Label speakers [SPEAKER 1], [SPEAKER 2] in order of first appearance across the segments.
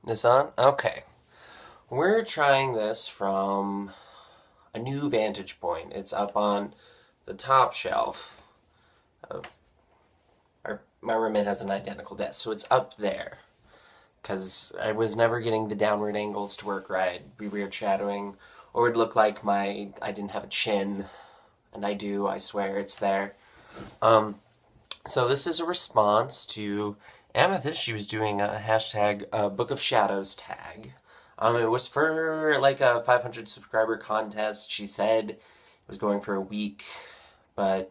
[SPEAKER 1] This on? Okay. We're trying this from a new vantage point. It's up on the top shelf of my roommate has an identical desk, so it's up there. Because I was never getting the downward angles to work right. It'd be weird shadowing, or it'd look like I didn't have a chin, and I do. I swear it's there. Um, so this is a response to Amethyst. She was doing a hashtag Book of Shadows tag. It was for like a 500 subscriber contest. She said it was going for a week, and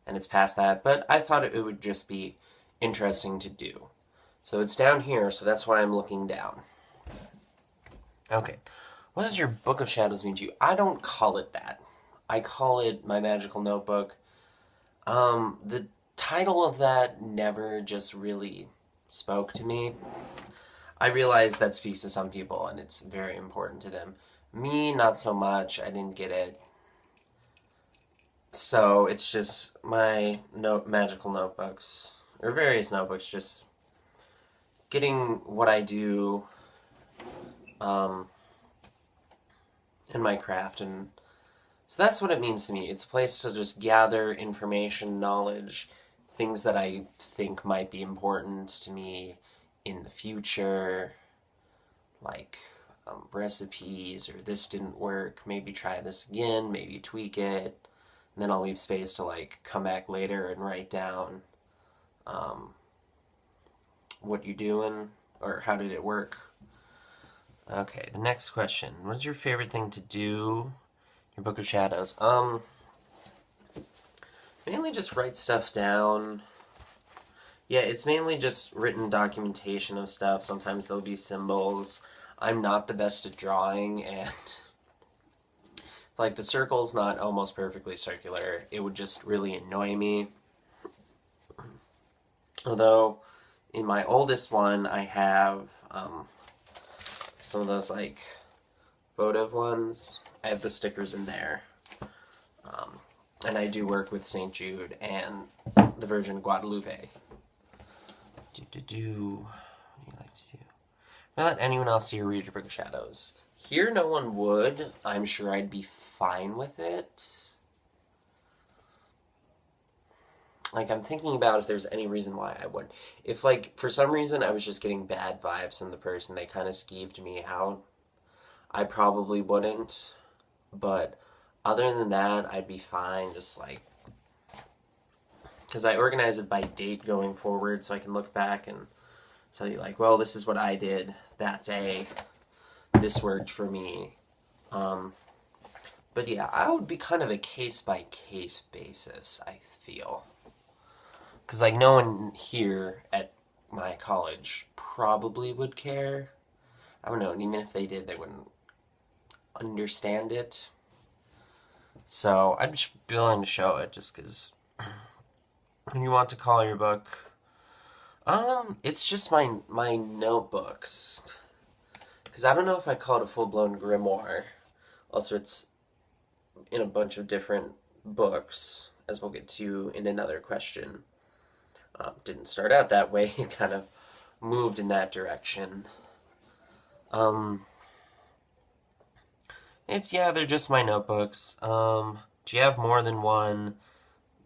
[SPEAKER 1] it's past that. But I thought it would just be interesting to do. So it's down here, so that's why I'm looking down. Okay. What does your Book of Shadows mean to you? I don't call it that. I call it my magical notebook. The title of that never just really spoke to me. I realize that speaks to some people and it's very important to them. Me, not so much. I didn't get it. So it's just my magical notebooks, or various notebooks, just getting what I do in my craft. And so that's what it means to me. It's a place to just gather information, knowledge, things that I think might be important to me in the future, like recipes, or this didn't work, maybe try this again, maybe tweak it, and then I'll leave space to like come back later and write down what you're doing or how did it work. Okay, the next question. What's your favorite thing to do? Your Book of Shadows. Mainly just write stuff down. Yeah, it's mainly just written documentation of stuff. Sometimes there'll be symbols. I'm not the best at drawing, and like the circle's not almost perfectly circular, it would just really annoy me. Although, in my oldest one, I have some of those like votive ones. I have the stickers in there. And I do work with St. Jude and the Virgin Guadalupe. What do you like to do? Not let anyone else see your read your Book of Shadows. Here, no one would. I'm sure I'd be fine with it. Like, I'm thinking about if there's any reason why I would. If, like, for some reason I was just getting bad vibes from the person, they kind of skeeved me out, I probably wouldn't. But other than that, I'd be fine, just, like, because I organize it by date going forward, so I can look back and tell you, like, well, this is what I did that day. This worked for me. But yeah, I would be kind of a case-by-case basis, I feel. Because, like, no one here at my college probably would care. I don't know, and even if they did, they wouldn't understand it. So I'd just be willing to show it, just because when you want to call your book, it's just my notebooks. Because I don't know if I'd call it a full-blown grimoire. Also, it's in a bunch of different books, as we'll get to in another question. Didn't start out that way, it kind of moved in that direction. They're just my notebooks. Do you have more than one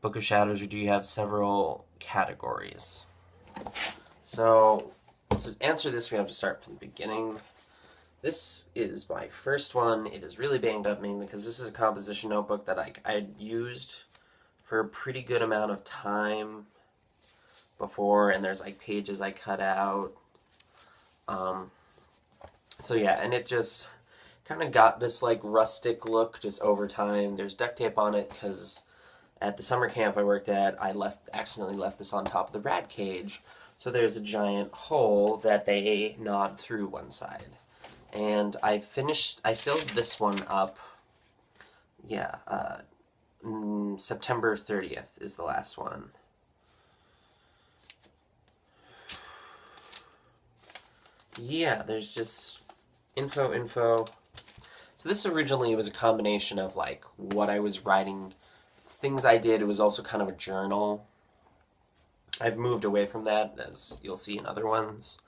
[SPEAKER 1] Book of Shadows, or do you have several categories? So, to answer this, we have to start from the beginning. This is my first one. It is really banged up mainly because this is a composition notebook that I'd used for a pretty good amount of time before, and there's like pages I cut out. So yeah, and it just kind of got this like rustic look just over time. There's duct tape on it because at the summer camp I worked at, I accidentally left this on top of the rat cage. So there's a giant hole that they gnawed through one side. And I filled this one up, September 30th is the last one. Yeah, there's just info. So this originally was a combination of like what I was writing, things I did. It was also kind of a journal. I've moved away from that, as you'll see in other ones.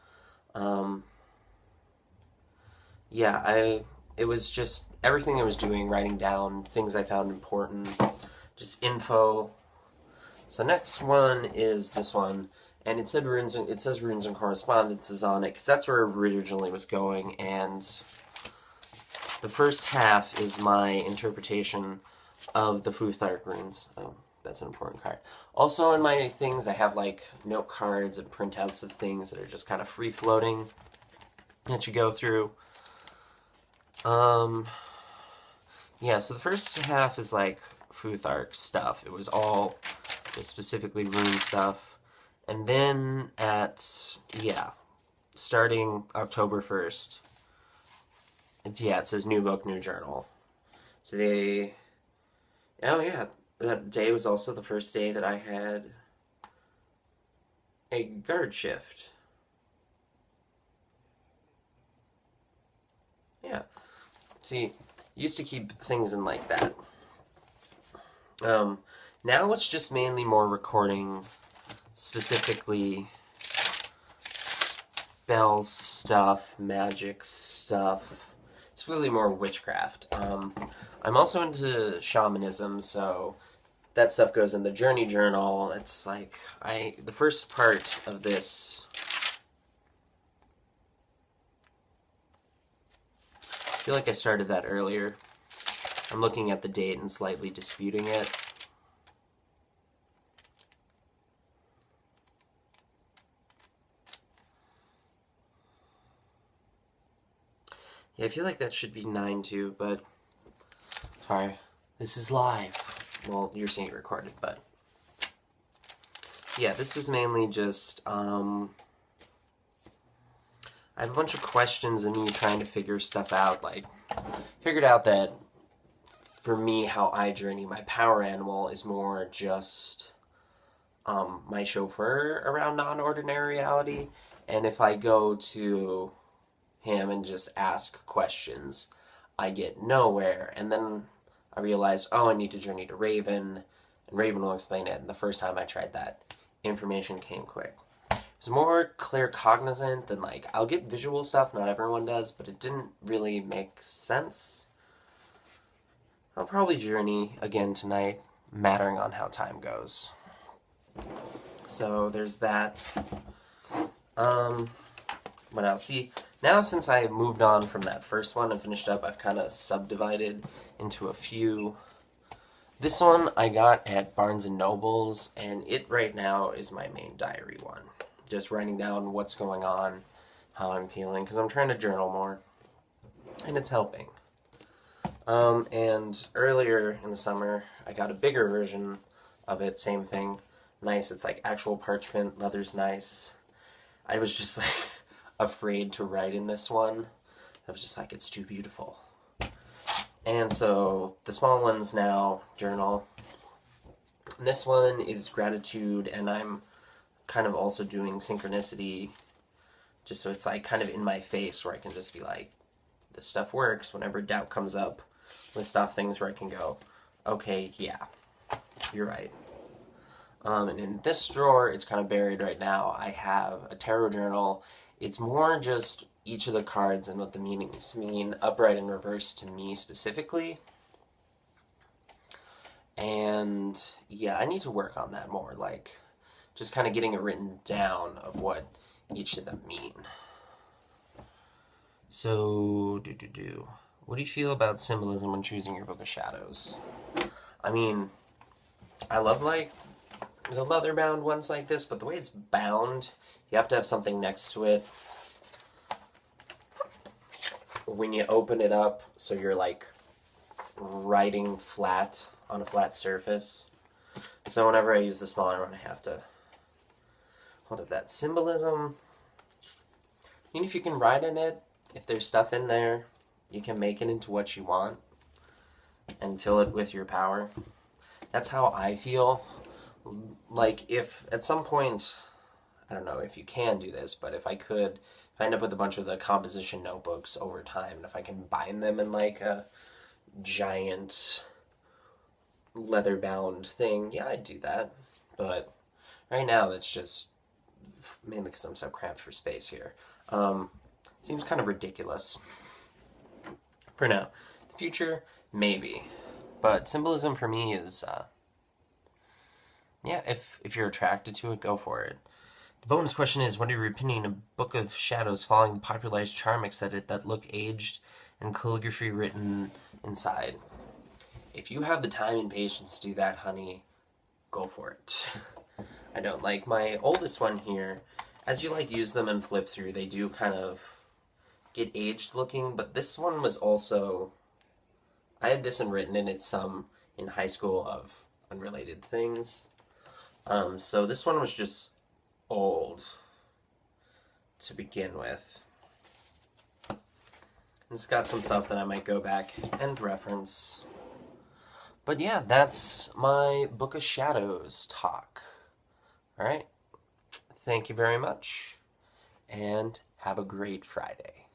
[SPEAKER 1] yeah, it was just everything I was doing, writing down things I found important, just info. So next one is this one, and it said runes. It says runes and correspondences on it because that's where it originally was going. And the first half is my interpretation of the Futhark runes. Oh, that's an important card. Also, in my things, I have like note cards and printouts of things that are just kind of free floating that you go through. Yeah, so the first half is like Futhark stuff. It was all just specifically rune stuff. And then starting October 1st, it says new book, new journal. So that day was also the first day that I had a guard shift. Yeah. See, used to keep things in like that. Now it's just mainly more recording specifically spell stuff, magic stuff. It's really more witchcraft. I'm also into shamanism, so that stuff goes in the journey journal. It's like the first part of this. I feel like I started that earlier. I'm looking at the date and slightly disputing it. Yeah, I feel like that should be 9 too, but sorry. This is live. Well, you're seeing it recorded, but yeah, this was mainly just I have a bunch of questions and me trying to figure stuff out. Like, figured out that for me, how I journey my power animal is more just my chauffeur around non-ordinary reality. And if I go to him and just ask questions, I get nowhere. And then I realize, oh, I need to journey to Raven, and Raven will explain it. And the first time I tried that, information came quick. It was more claircognizant than like, I'll get visual stuff, not everyone does, but it didn't really make sense. I'll probably journey again tonight, mattering on how time goes. So there's that. What else? See, now since I moved on from that first one and finished up, I've kind of subdivided into a few. This one I got at Barnes & Noble's, and it right now is my main diary one. Just writing down what's going on, how I'm feeling, because I'm trying to journal more, and it's helping. And earlier in the summer, I got a bigger version of it, same thing. Nice, it's like actual parchment, leather's nice. I was just like afraid to write in this one. I was just like, it's too beautiful. And so the small one's now journal. And this one is gratitude, and I'm kind of also doing synchronicity, just so it's like kind of in my face where I can just be like, this stuff works. Whenever doubt comes up, list off things where I can go, okay, yeah, you're right. And in this drawer, it's kind of buried right now, I have a tarot journal. It's more just each of the cards and what the meanings mean, upright and reverse to me specifically. And yeah, I need to work on that more, like just kind of getting it written down of what each of them mean. So, what do you feel about symbolism when choosing your Book of Shadows? I mean, I love like the leather-bound ones like this, but the way it's bound, you have to have something next to it when you open it up, so you're like writing flat on a flat surface. So whenever I use the smaller one, I have to hold up that symbolism. Even if you can write in it, if there's stuff in there, you can make it into what you want and fill it with your power. That's how I feel. Like, if at some point, I don't know if you can do this, but if I could, if I end up with a bunch of the composition notebooks over time, and if I can bind them in like a giant leather-bound thing, yeah, I'd do that. But right now, that's just mainly because I'm so cramped for space here. Seems kind of ridiculous. for now. The future, maybe. But symbolism for me is, yeah, if you're attracted to it, go for it. The bonus question is, what are your opinion of Book of Shadows following the popularized charm edit that look aged and calligraphy written inside? If you have the time and patience to do that, honey, go for it. I don't. Like my oldest one here, as you use them and flip through, they do kind of get aged looking, but this one was also, I had this and written in it some in high school of unrelated things. So this one was just old to begin with. It's got some stuff that I might go back and reference. But yeah, that's my Book of Shadows talk. Alright, thank you very much, and have a great Friday.